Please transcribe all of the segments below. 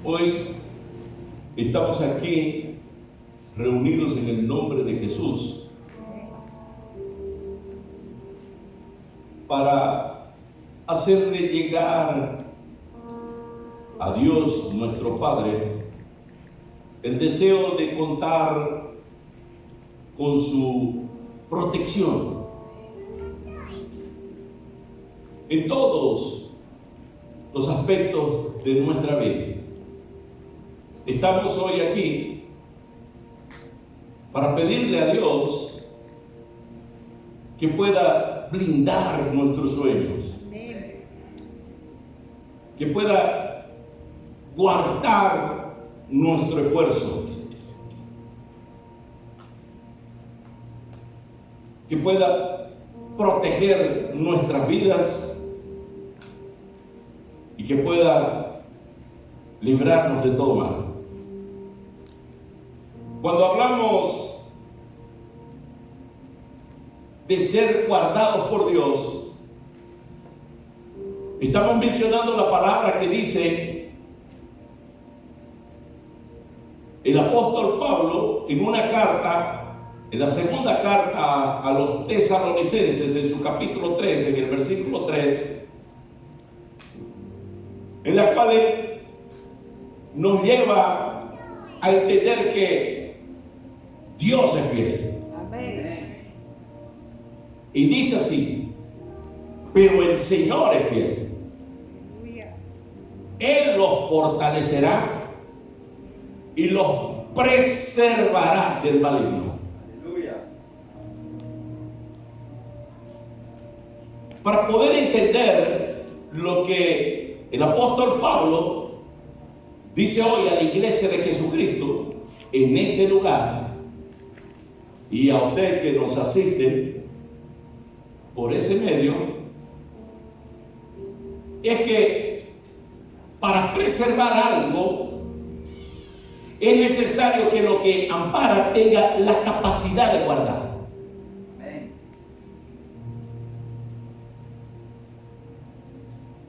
Hoy estamos aquí reunidos en el nombre de Jesús para hacerle llegar a Dios nuestro Padre el deseo de contar con su protección en todos los aspectos de nuestra vida. Estamos hoy aquí para pedirle a Dios que pueda blindar nuestros sueños, que pueda guardar nuestro esfuerzo, que pueda proteger nuestras vidas y que pueda librarnos de todo mal. Cuando hablamos de ser guardados por Dios, estamos mencionando la palabra que dice el apóstol Pablo en una carta, en la segunda carta a los tesalonicenses, en su capítulo 3, en el versículo 3, en la cual nos lleva a entender que Dios es fiel. Amén. Y dice así: pero el Señor es fiel. Él los fortalecerá y los preservará del maligno. Aleluya. Para poder entender lo que el apóstol Pablo dice hoy a la iglesia de Jesucristo en este lugar, y a usted que nos asiste por ese medio, es que para preservar algo es necesario que lo que ampara tenga la capacidad de guardar. Amén.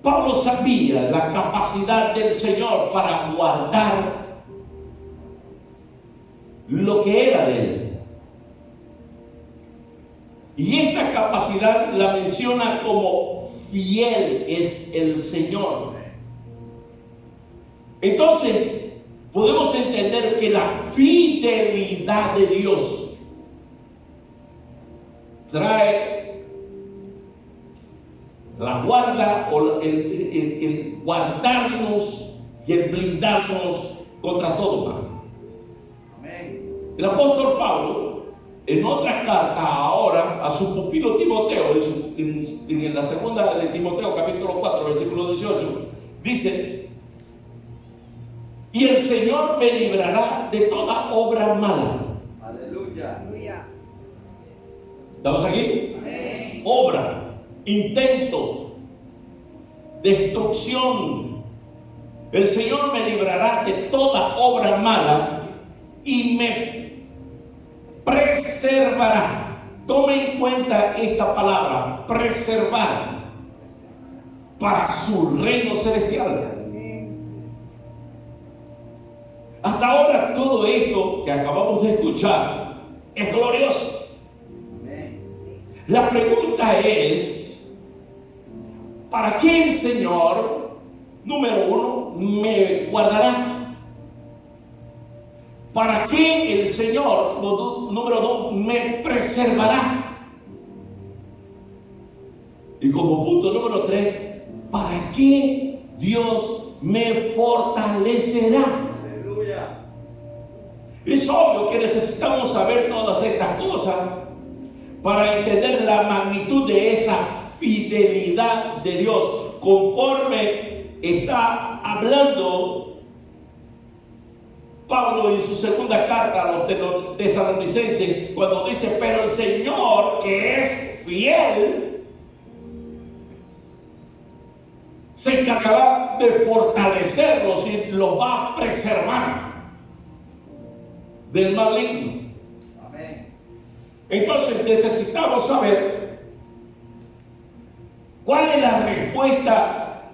Pablo sabía la capacidad del Señor para guardar lo que era de él. Y esta capacidad la menciona como fiel es el Señor. Entonces, podemos entender que la fidelidad de Dios trae la guarda o el guardarnos y el blindarnos contra todo mal. Amén. El apóstol Pablo, en otras cartas ahora a su pupilo Timoteo, en la segunda de Timoteo, capítulo 4, versículo 18, dice: y el Señor me librará de toda obra mala. Aleluya. Aleluya. ¿Estamos aquí? Amén. Obra, intento, destrucción. El Señor me librará de toda obra mala y me preservará. Tome en cuenta esta palabra, preservar, para su reino celestial. Hasta ahora todo esto que acabamos de escuchar es glorioso. Amén. La pregunta es: ¿para qué el Señor, número uno, me guardará? ¿Para qué el Señor, número dos, me preservará? Y como punto número tres, ¿para qué Dios me fortalecerá? Aleluya. Es obvio que necesitamos saber todas estas cosas para entender la magnitud de esa fidelidad de Dios, conforme está hablando Pablo en su segunda carta a los tesalonicenses, cuando dice: pero el Señor, que es fiel, se encargará de fortalecerlos y los va a preservar del maligno. Amén. Entonces necesitamos saber cuál es la respuesta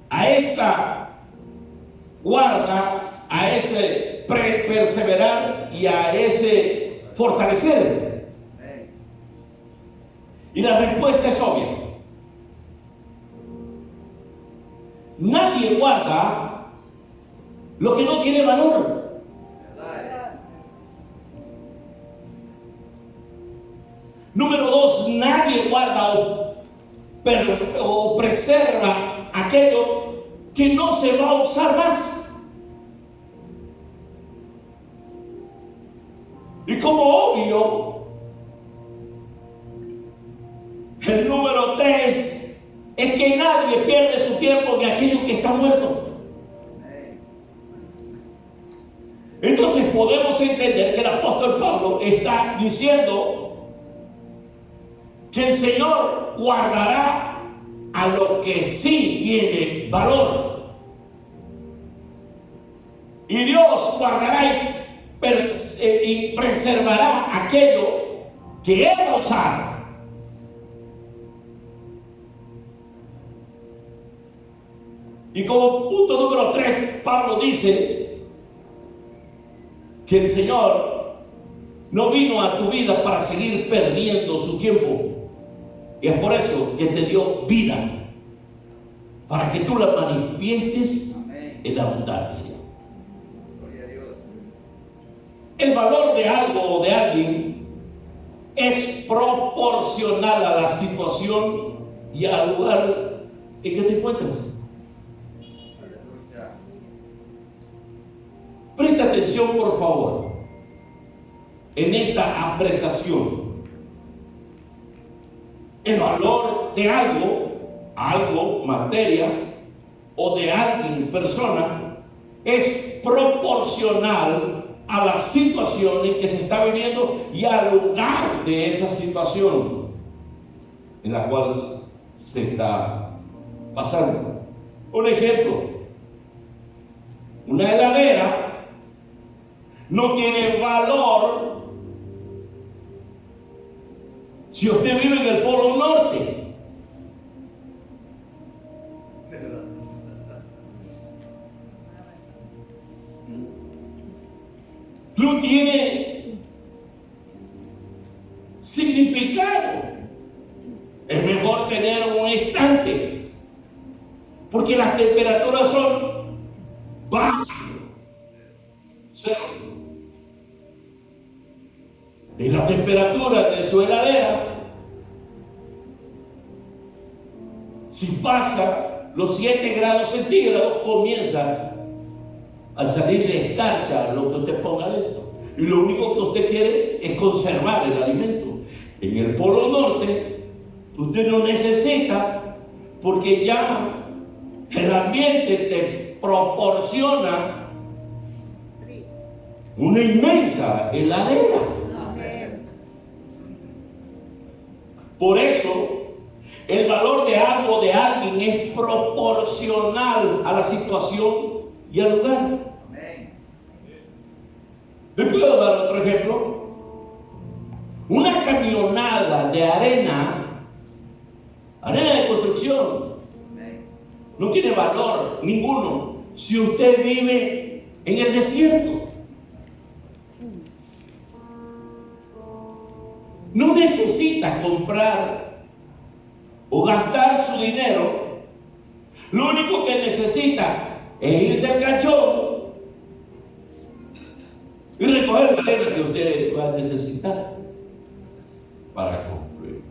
a esa guarda a ese perseverar y a ese fortalecer? Amén. Y la respuesta es obvia. Nadie guarda lo que no tiene valor. ¿Verdad? Número dos, nadie guarda o preserva aquello que no se va a usar más. Y como obvio, el número tres es que nadie pierde su tiempo en aquello que está muerto. Amén. Entonces podemos entender que el apóstol Pablo está diciendo que el Señor guardará a lo que sí tiene valor. Y Dios guardará y preservará aquello que Él va a usar. Y como punto número 3, Pablo dice que el Señor no vino a tu vida para seguir perdiendo su tiempo. Y es por eso que te dio vida, para que tú la manifiestes Amén. en abundancia. Gloria a Dios. El valor de algo o de alguien es proporcional a la situación y al lugar en que te encuentras. Aleluya. Presta atención, por favor, en esta apreciación. El valor de algo, materia, o de alguien, persona, es proporcional a la situación en que se está viviendo y al lugar de esa situación en la cual se está pasando. Un ejemplo, una heladera no tiene valor si usted vive en el Polo Norte. No tiene significado. Es mejor tener un estante, porque las temperaturas son bajas. Cero. Y la temperatura de su heladera, si pasa los 7 grados centígrados, comienza a salir de escarcha lo que usted ponga dentro. Y lo único que usted quiere es conservar el alimento. En el Polo Norte, usted no necesita, porque ya el ambiente te proporciona una inmensa heladera. Amén. Por eso, el valor de algo o de alguien es proporcional a la situación y al lugar. Amén. ¿Le puedo dar otro ejemplo? Una camionada de arena de construcción, Amén. no tiene valor ninguno si usted vive en el desierto. No necesita comprar o gastar su dinero. Lo único que necesita es irse al cachón y recoger la arena que usted va a necesitar para construir.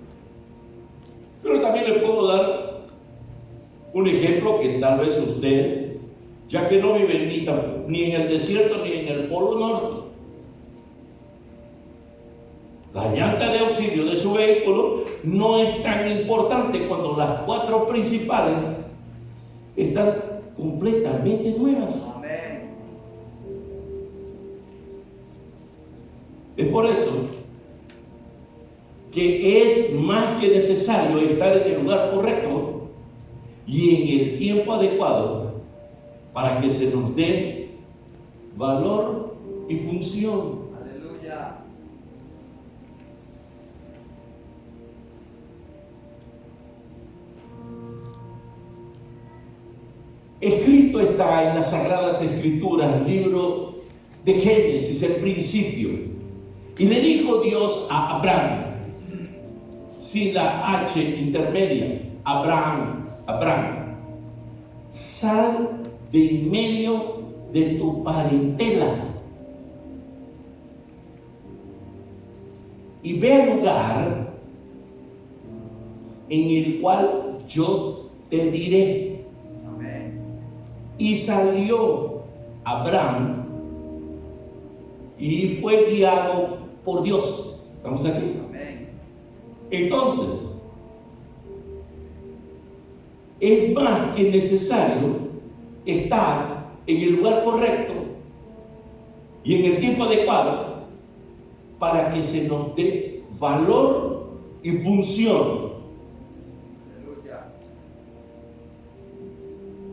Pero también le puedo dar un ejemplo que tal vez usted, ya que no vive ni en el desierto ni en el Polo Norte, la llanta de auxilio de su vehículo no es tan importante cuando las 4 principales están completamente nuevas. Amén. Es por eso que es más que necesario estar en el lugar correcto y en el tiempo adecuado para que se nos dé valor y función. Aleluya. Escrito está en las Sagradas Escrituras, libro de Génesis, el principio. Y le dijo Dios a Abraham, sin la H intermedia, Abraham, Abraham, sal de en medio de tu parentela y ve al lugar en el cual yo te diré. Amén. Y salió Abraham y fue guiado por Dios. ¿Estamos aquí? Amén. Entonces, es más que necesario estar en el lugar correcto y en el tiempo adecuado para que se nos dé valor y función. Aleluya.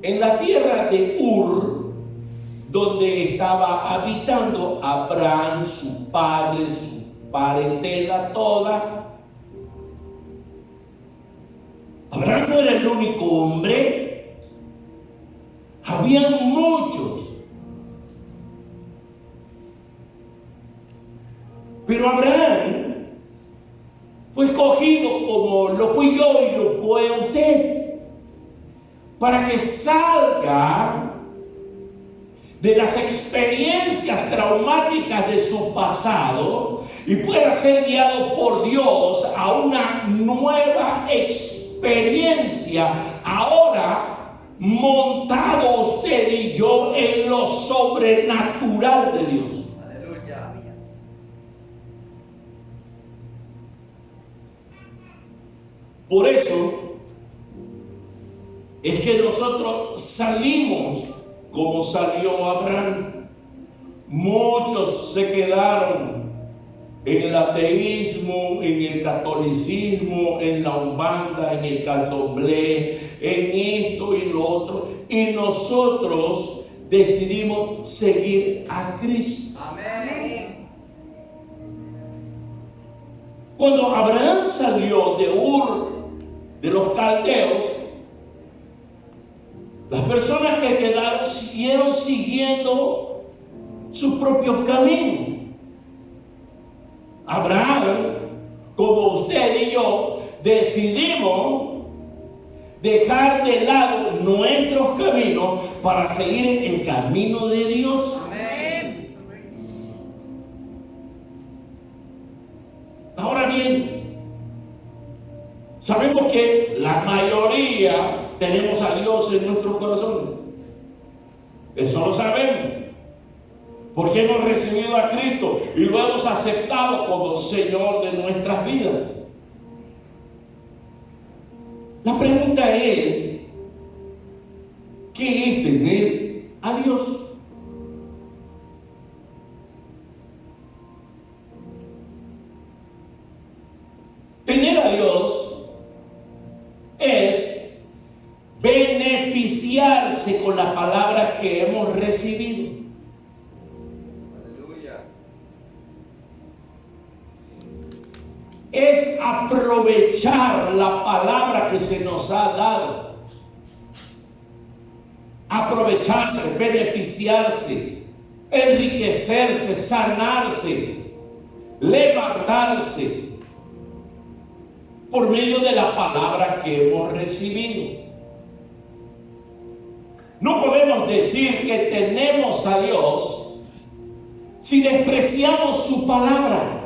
En la tierra de Ur, donde estaba habitando Abraham, su padre, su parentela toda, Abraham no era el único hombre, habían muchos. Pero Abraham fue escogido como lo fui yo y lo fue usted, para que salga de las experiencias traumáticas de su pasado y pueda ser guiado por Dios a una nueva experiencia, ahora montado usted y yo en lo sobrenatural de Dios. Aleluya. Por eso es que nosotros salimos como salió Abraham. Muchos se quedaron en el ateísmo, en el catolicismo, en la umbanda, en el candomblé, en esto y lo otro. Y nosotros decidimos seguir a Cristo. Amén. Cuando Abraham salió de Ur, de los caldeos, las personas que quedaron siguieron siguiendo sus propios caminos. Abraham, como usted y yo, decidimos dejar de lado nuestros caminos para seguir el camino de Dios. Amén. Ahora bien, sabemos que la mayoría tenemos a Dios en nuestro corazón. Eso lo sabemos. Porque hemos recibido a Cristo y lo hemos aceptado como Señor de nuestras vidas. La pregunta es, ¿qué es tener a Dios? Tener a Dios es beneficiarse con la palabra que hemos recibido. Aleluya. Es aprovechar la palabra que se nos ha dado. Aprovecharse, beneficiarse, enriquecerse, sanarse, levantarse por medio de la palabra que hemos recibido. No podemos decir que tenemos a Dios si despreciamos su palabra.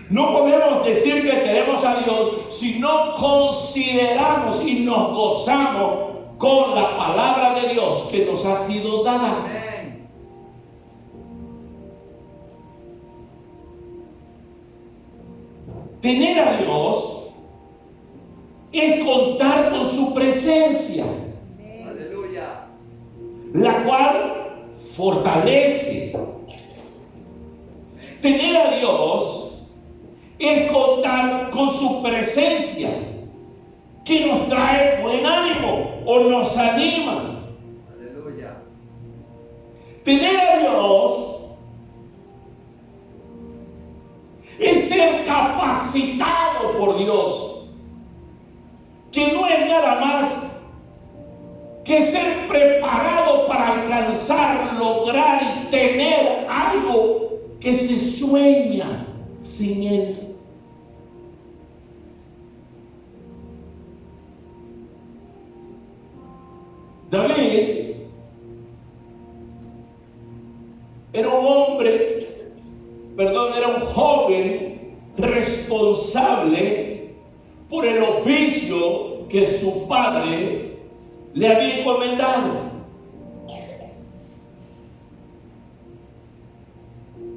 No podemos decir que tenemos a Dios si no consideramos y nos gozamos con la palabra de Dios que nos ha sido dada. Amén. Tener a Dios es contar con su presencia, Aleluya. la cual fortalece. Tener a Dios es contar con su presencia, que nos trae buen ánimo o nos anima. Aleluya. Tener a Dios es ser capacitado por Dios, que no es nada más que ser preparado para alcanzar, lograr y tener algo que se sueña sin Él. David era un hombre, era un joven responsable por el oficio que su padre le había encomendado.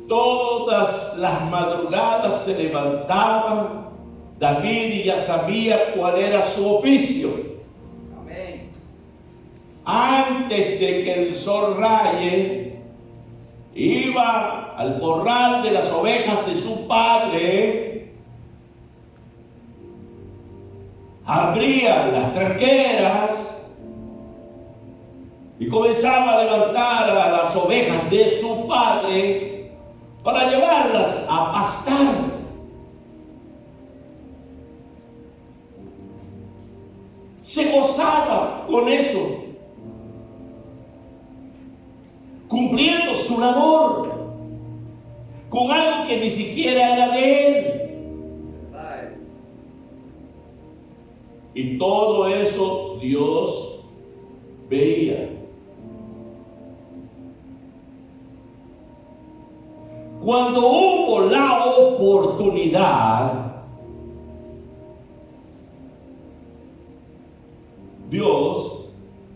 Todas las madrugadas se levantaba David y ya sabía cuál era su oficio. Amén. Antes de que el sol raye, iba al corral de las ovejas de su padre, abría las tranqueras y comenzaba a levantar a las ovejas de su padre para llevarlas a pastar. Se gozaba con eso, cumpliendo su labor con algo que ni siquiera era de él. Verdad. Y todo eso Dios veía. Cuando hubo la oportunidad, Dios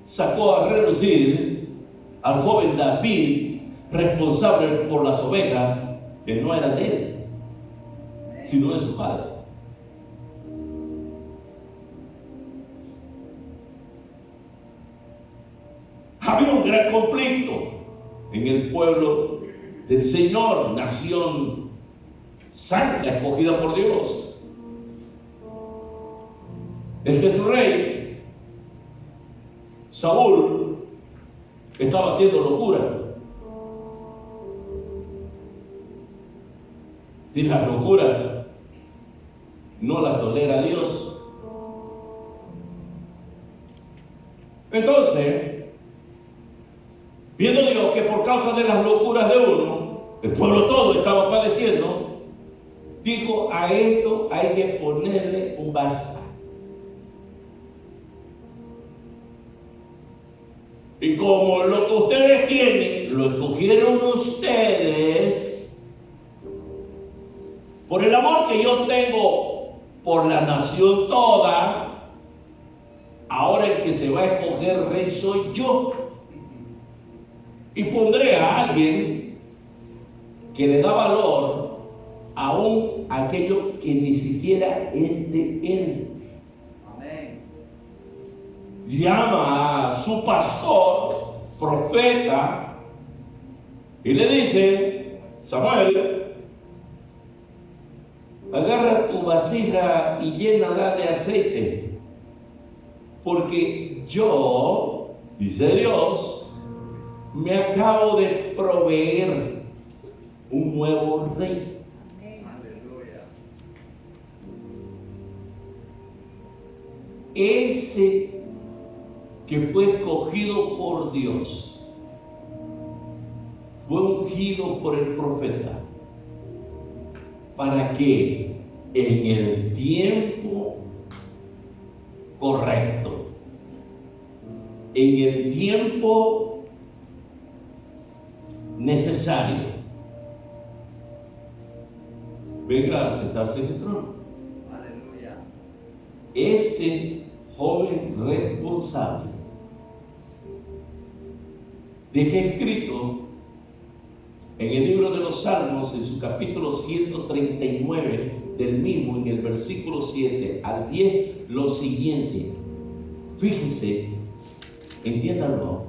sacó a relucir al joven David, responsable por las ovejas que no eran de él, sino de su padre. Había un gran conflicto en el pueblo del Señor, nación santa, escogida por Dios. El que su rey, Saúl, estaba haciendo locura. Y la locura no la tolera Dios. Entonces, viendo Dios que por causa de las locuras de uno, el pueblo todo estaba padeciendo, dijo: a esto hay que ponerle un basta. Y como lo que ustedes tienen, lo escogieron ustedes, por el amor que yo tengo por la nación toda, ahora el que se va a escoger rey soy yo. Y pondré a alguien que le da valor aún a aquello que ni siquiera es de él. Amén. Llama a su pastor, profeta, y le dice: Samuel, agarra tu vasija y llénala de aceite, porque yo, dice Dios, me acabo de proveer un nuevo rey. Aleluya. Ese que fue escogido por Dios, fue ungido por el profeta, para que en el tiempo correcto, en el tiempo necesario, venga a sentarse en el trono. Aleluya. Ese joven responsable deja escrito en el libro de los Salmos, en su capítulo 139 del mismo, en el versículo 7 al 10, lo siguiente. Fíjense, entiéndanlo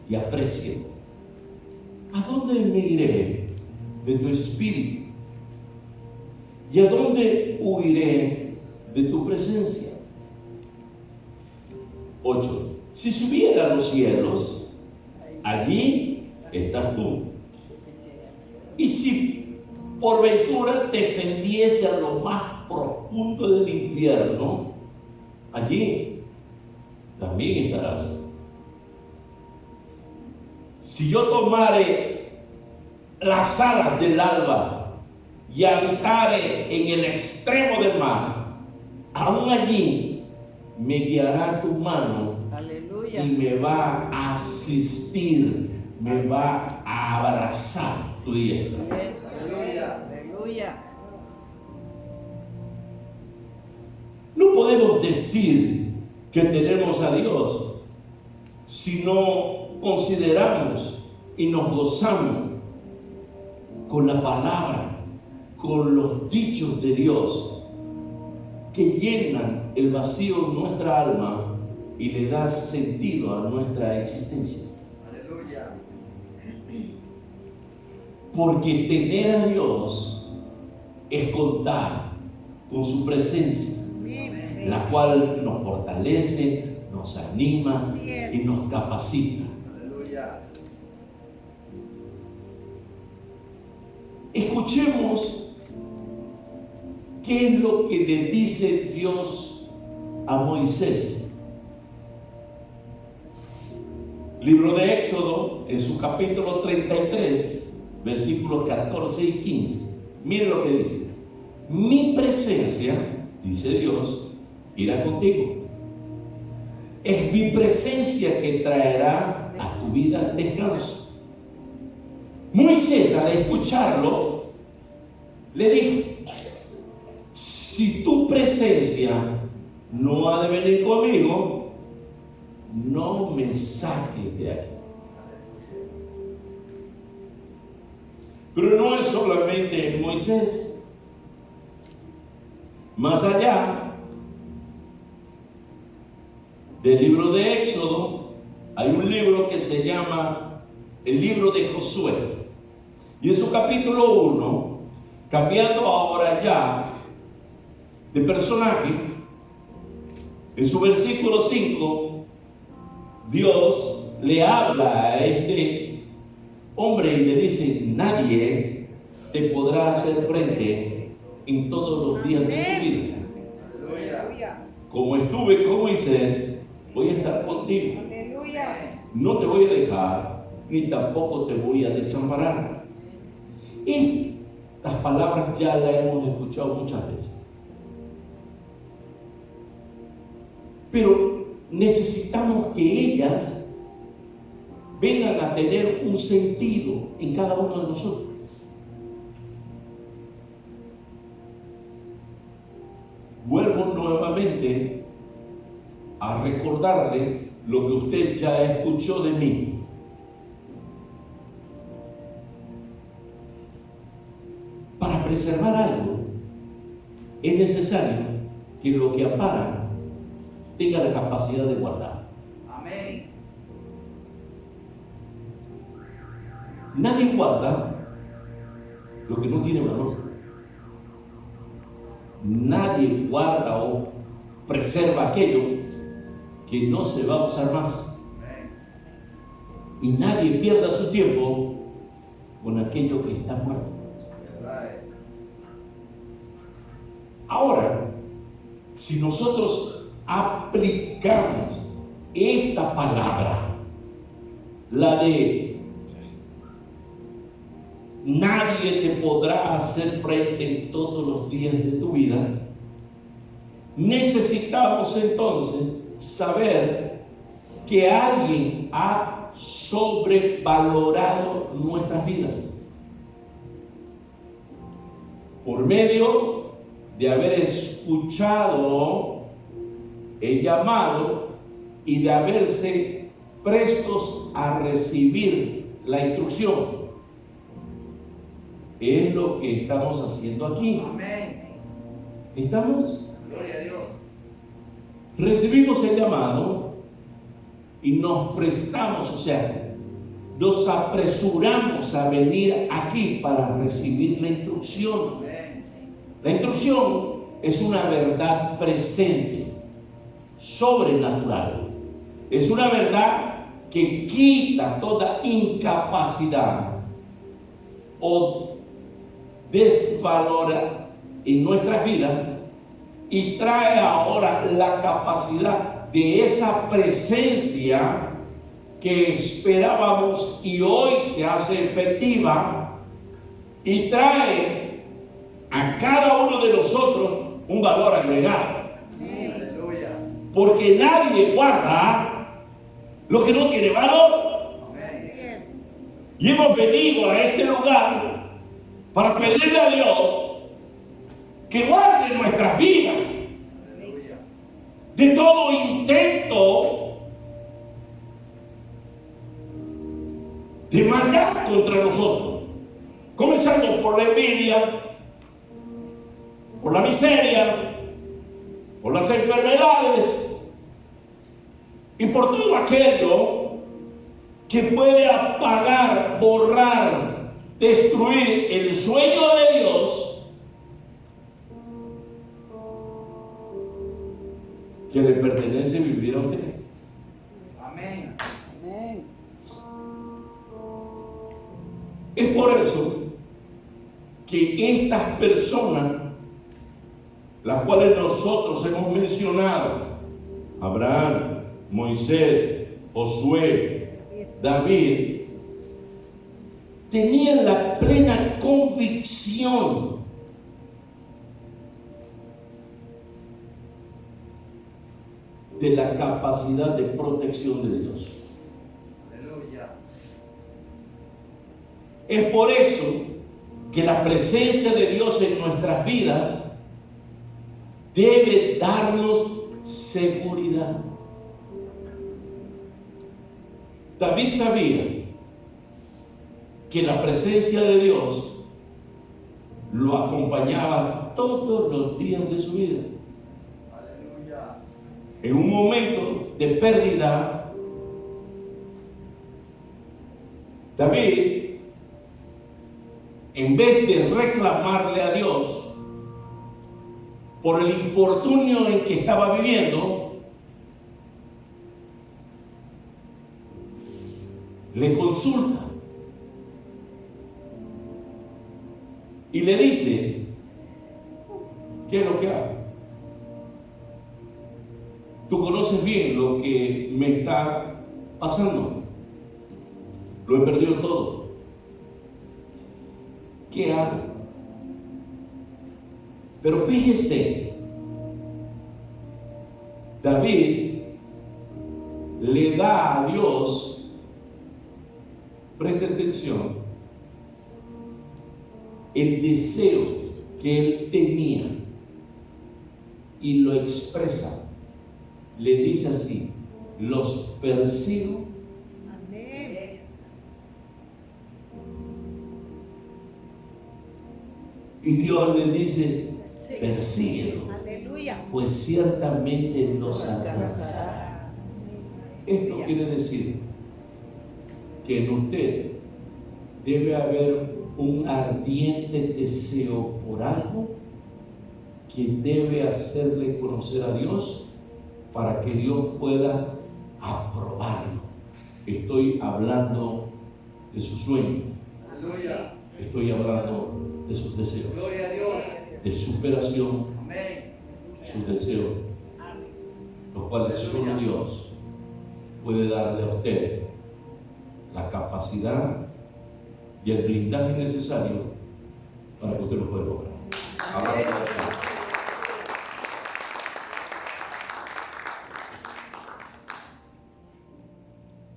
y aprecien. ¿A dónde me iré de tu espíritu? ¿Y a dónde huiré de tu presencia? 8. Si subiera a los cielos, allí estás tú. Y si por ventura descendiese a lo más profundo del infierno, allí también estarás. Si yo tomare las alas del alba y habitare en el extremo del mar, aún allí me guiará tu mano. Aleluya. Y me va a asistir, me va a abrazar tu diestra. Aleluya. Aleluya. No podemos decir que tenemos a Dios si no consideramos y nos gozamos con la palabra, con los dichos de Dios que llenan el vacío en nuestra alma y le da sentido a nuestra existencia. Aleluya. Porque tener a Dios es contar con su presencia, la cual nos fortalece, nos anima y nos capacita. Aleluya. Escuchemos qué es lo que le dice Dios a Moisés. Libro de Éxodo, en su capítulo 33, versículos 14 y 15. Mire lo que dice. Mi presencia, dice Dios, irá contigo. Es mi presencia que traerá a tu vida descanso. Moisés, al escucharlo, le dijo: si tu presencia no ha de venir conmigo, no me saques de aquí. Pero no es solamente Moisés. Más allá del libro de Éxodo, hay un libro que se llama el libro de Josué. Y en su capítulo 1, cambiando ahora ya de personaje, en su versículo 5, Dios le habla a este hombre y le dice: nadie te podrá hacer frente en todos los días de tu vida. Aleluya. Como estuve con Moisés, voy a estar contigo. Aleluya. No te voy a dejar, ni tampoco te voy a desamparar. Estas palabras ya las hemos escuchado muchas veces. Pero necesitamos que ellas vengan a tener un sentido en cada uno de nosotros. Vuelvo nuevamente a recordarle lo que usted ya escuchó de mí. Para preservar algo, es necesario que lo que ampara tenga la capacidad de guardar. Amén. Nadie guarda lo que no tiene valor. Nadie guarda o preserva aquello que no se va a usar más. Amén. Y nadie pierda su tiempo con aquello que está muerto. Verdad. Ahora, si nosotros aplicamos esta palabra, la de nadie te podrá hacer frente en todos los días de tu vida, necesitamos entonces saber que alguien ha sobrevalorado nuestras vidas por medio de haber escuchado el llamado y de haberse prestos a recibir la instrucción. Es lo que estamos haciendo aquí. Amén. ¿Estamos? Gloria a Dios. Recibimos el llamado y nos prestamos, o sea, nos apresuramos a venir aquí para recibir la instrucción. Amén. La instrucción es una verdad presente, sobrenatural. Es una verdad que quita toda incapacidad o desvalora en nuestras vidas y trae ahora la capacidad de esa presencia que esperábamos y hoy se hace efectiva y trae a cada uno de nosotros un valor agregado. Aleluya. Porque nadie guarda lo que no tiene valor. Amén. Y hemos venido a este lugar para pedirle a Dios que guarde nuestras vidas Aleluya. de todo intento de maldad contra nosotros, comenzando por la envidia, por la miseria, por las enfermedades y por todo aquello que puede apagar, borrar, destruir el sueño de Dios que le pertenece vivir a usted. Amén. Es por eso que estas personas, las cuales nosotros hemos mencionado, Abraham, Moisés, Josué, David, tenían la plena convicción de la capacidad de protección de Dios. Aleluya. Es por eso que la presencia de Dios en nuestras vidas debe darnos seguridad. David sabía que la presencia de Dios lo acompañaba todos los días de su vida. Aleluya. En un momento de pérdida, David, en vez de reclamarle a Dios por el infortunio en que estaba viviendo, le consulta y le dice: ¿qué es lo que hago? Tú conoces bien lo que me está pasando. Lo he perdido todo. ¿Qué hago? Pero fíjese, David le da a Dios, preste atención, el deseo que él tenía y lo expresa. Le dice así: los persigo. Amén. Y Dios le dice: persíguelo, Aleluya. pues ciertamente los alcanzará. Esto quiere decir que en usted debe haber un ardiente deseo por algo que debe hacerle conocer a Dios para que Dios pueda aprobarlo. Estoy hablando de sus sueños, Aleluya. estoy hablando de sus deseos, Gloria a Dios. de superación, Amén. sus deseos, los cuales solo Dios puede darle a usted la capacidad y el blindaje necesario para que usted lo pueda lograr. Ahora,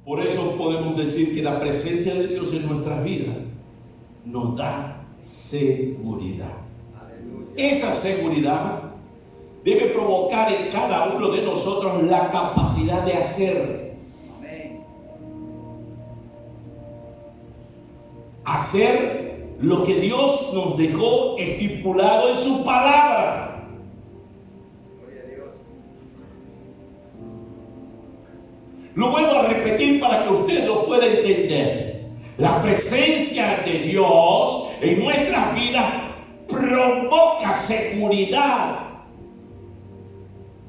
por eso podemos decir que la presencia de Dios en nuestras vidas nos da seguridad. Aleluya. Esa seguridad debe provocar en cada uno de nosotros la capacidad de hacer. Amén. Hacer lo que Dios nos dejó estipulado en su palabra. Gloria a Dios. Lo vuelvo a repetir para que usted lo pueda entender. La presencia de Dios en nuestras vidas provoca seguridad.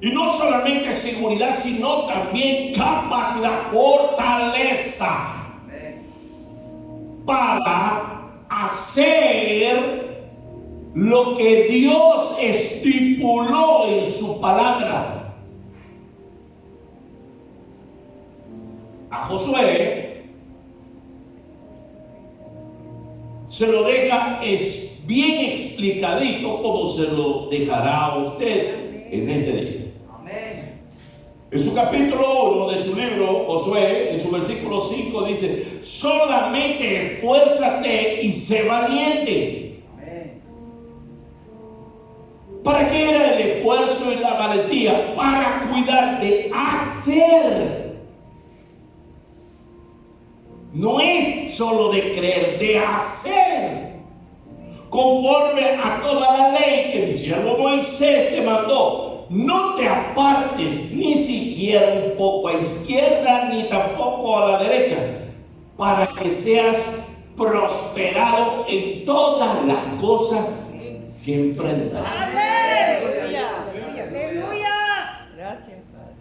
Y no solamente seguridad, sino también capacidad, fortaleza Amén. para hacer lo que Dios estipuló en su palabra. a Josué, se lo deja bien explicadito como se lo dejará a usted en este día. Amén. En su capítulo 1 de su libro, Josué, en su versículo 5 dice: solamente esfuérzate y sé valiente. Amén. ¿Para qué era el esfuerzo y la valentía? Para cuidar de hacer. No es solo de creer, de hacer. Conforme a toda la ley que mi siervo Moisés te mandó. No te apartes ni siquiera un poco a izquierda ni tampoco a la derecha, para que seas prosperado en todas las cosas que emprendas. Aleluya. Aleluya. Gracias, Padre.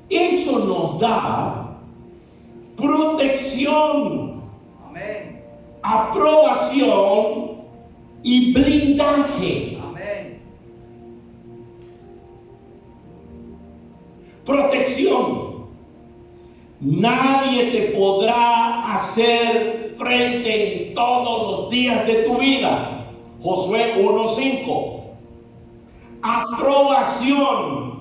Eso nos da protección, Amén. aprobación y blindaje. Amén. Protección. Nadie te podrá hacer frente en todos los días de tu vida. Josué 1:5. Aprobación.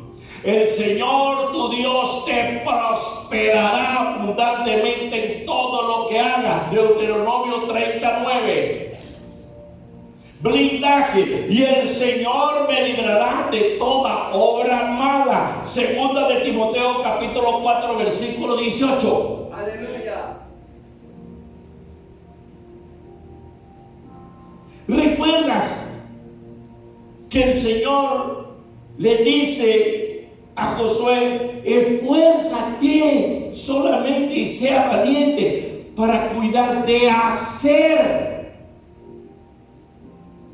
El Señor tu Dios te prosperará abundantemente en todo lo que hagas. Deuteronomio 39. Blindaje. Y el Señor me librará de toda obra mala. Segunda de Timoteo capítulo 4 versículo 18. Aleluya. ¿Recuerdas que el Señor le dice a Josué: esfuérzate solamente y sea valiente para cuidar de hacer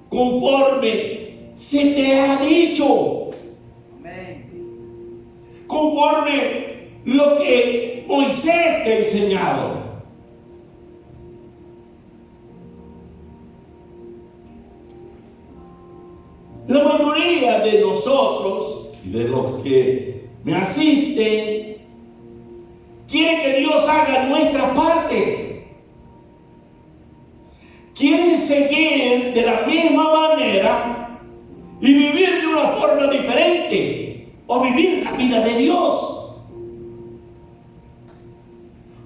conforme se te ha dicho, Amén. conforme lo que Moisés te ha enseñado? La mayoría de nosotros y de los que me asisten quieren que Dios haga nuestra parte. Quieren seguir de la misma manera y vivir de una forma diferente, o vivir la vida de Dios,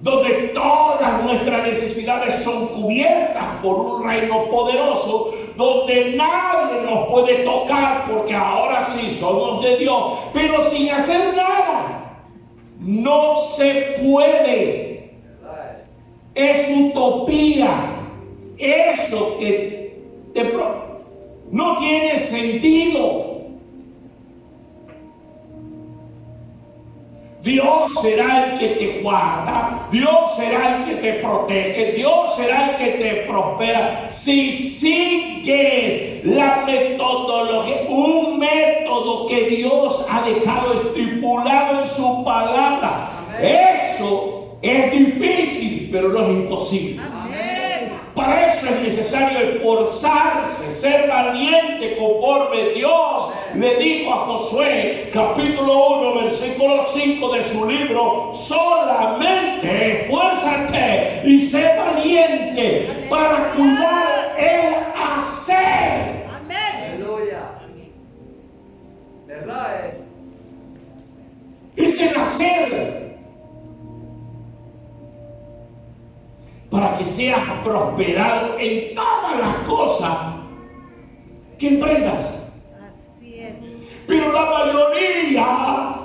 donde todas nuestras necesidades son cubiertas por un reino poderoso, donde nadie nos puede tocar, porque ahora sí somos de Dios, pero sin hacer nada. No se puede. ¿Verdad? Es utopía. Eso que no tiene sentido. Dios será el que te guarda, Dios será el que te protege, Dios será el que te prospera si sigues la metodología, un método que Dios ha dejado estipulado en su palabra. Amén. Eso es difícil, pero no es imposible. Amén. Para eso es necesario esforzarse, ser valiente conforme Dios le dijo a Josué, capítulo 1, versículo 5 de su libro: solamente esfuérzate y sé valiente para cuidar el hacer. Amén. Aleluya. ¿Verdad? Es el hacer. Para que seas prosperado en todas las cosas que emprendas. Así es. Pero la mayoría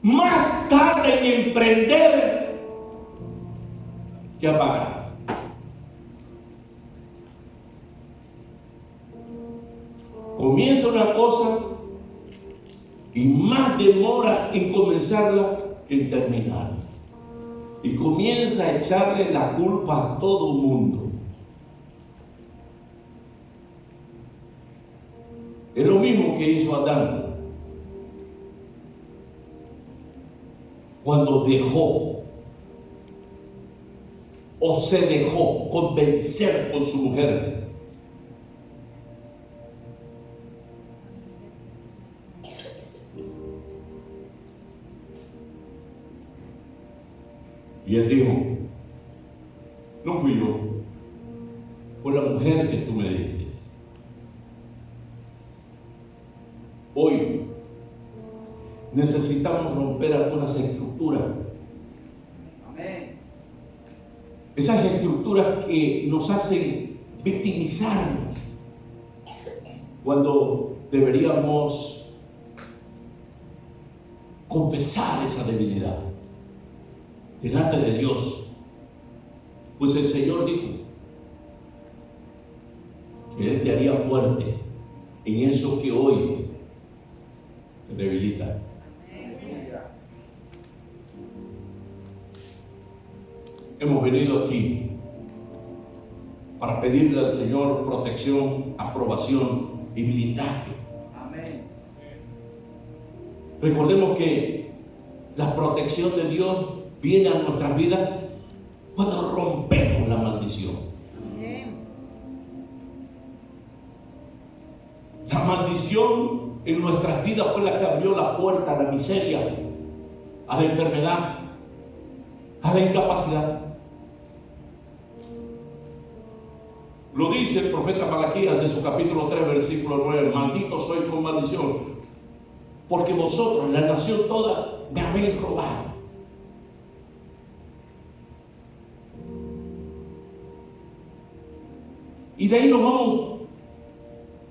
más tarde en emprender que apagar. Comienza una cosa y más demora en comenzarla que en terminar. Y comienza a echarle la culpa a todo el mundo. Es lo mismo que hizo Adán cuando dejó o se dejó convencer por su mujer Y él dijo, no fui yo, fue la mujer que tú me diste. Hoy necesitamos romper algunas estructuras. Amén. Esas estructuras que nos hacen victimizarnos cuando deberíamos confesar esa debilidad delante de Dios. Pues el Señor dijo que Él te haría fuerte en eso que hoy te debilita. Aleluya. Hemos venido aquí para pedirle al Señor protección, aprobación y blindaje. Amén. Recordemos que la protección de Dios viene a nuestras vidas cuando rompemos la maldición. Amén. La maldición en nuestras vidas fue la que abrió la puerta a la miseria, a la enfermedad, a la incapacidad. Lo dice el profeta Malaquías en su capítulo 3, versículo 9: maldito soy con maldición, porque vosotros, la nación toda, me habéis robado. Y de ahí nos vamos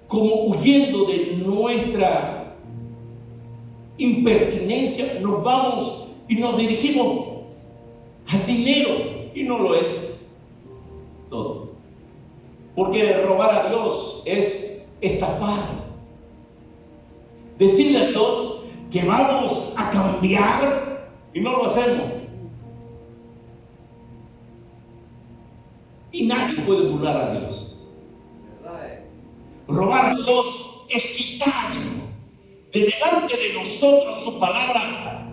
como huyendo de nuestra impertinencia, nos vamos y nos dirigimos al dinero, y no lo es todo. Porque robar a Dios es estafar. Decirle a Dios que vamos a cambiar y no lo hacemos. Y nadie puede burlar a Dios. ¿Verdad? Robar a Dios es quitar de delante de nosotros su palabra,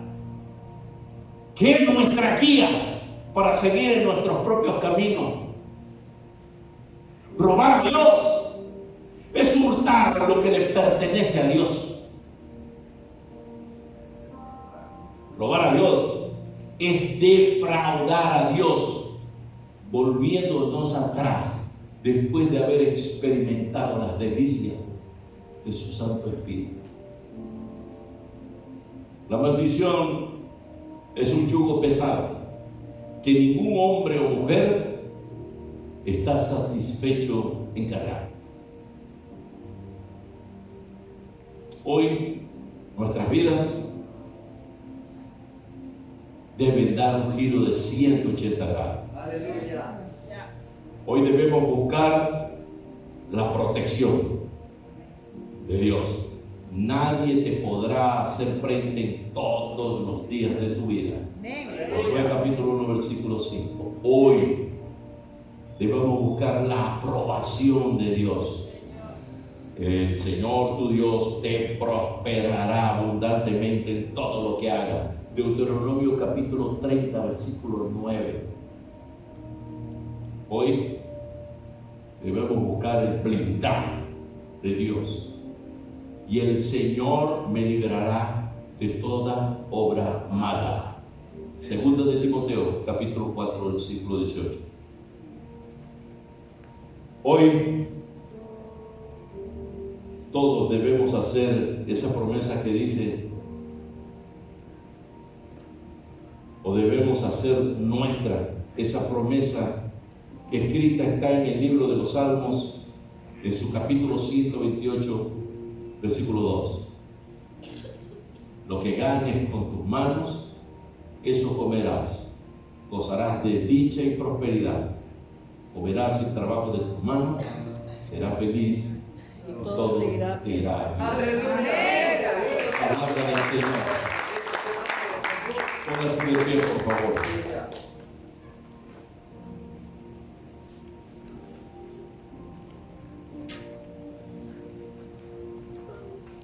que es nuestra guía para seguir en nuestros propios caminos. Robar a Dios es hurtar lo que le pertenece a Dios. Robar a Dios es defraudar a Dios, volviéndonos atrás después de haber experimentado las delicias de su Santo Espíritu. La maldición es un yugo pesado que ningún hombre o mujer está satisfecho en cargar. Hoy nuestras vidas deben dar un giro de 180 grados. Aleluya. Hoy debemos buscar la protección de Dios. Nadie te podrá hacer frente todos los días de tu vida. Amén. Josué capítulo 1, versículo 5. Hoy debemos buscar la aprobación de Dios. El Señor tu Dios te prosperará abundantemente en todo lo que haga. Deuteronomio capítulo 30, versículo 9. Hoy debemos buscar el blindaje de Dios. Y el Señor me librará de toda obra mala. Segunda de Timoteo, capítulo 4, versículo 18. Hoy todos debemos hacer esa promesa que dice, o debemos hacer nuestra esa promesa que escrita está en el libro de los Salmos, en su capítulo 128, versículo 2. Lo que ganes con tus manos, eso comerás. Gozarás de dicha y prosperidad. Comerás el trabajo de tus manos, serás feliz y todo te irá bien. Aleluya. Palabra del Señor. Póngase de pie, por favor. Aleluya.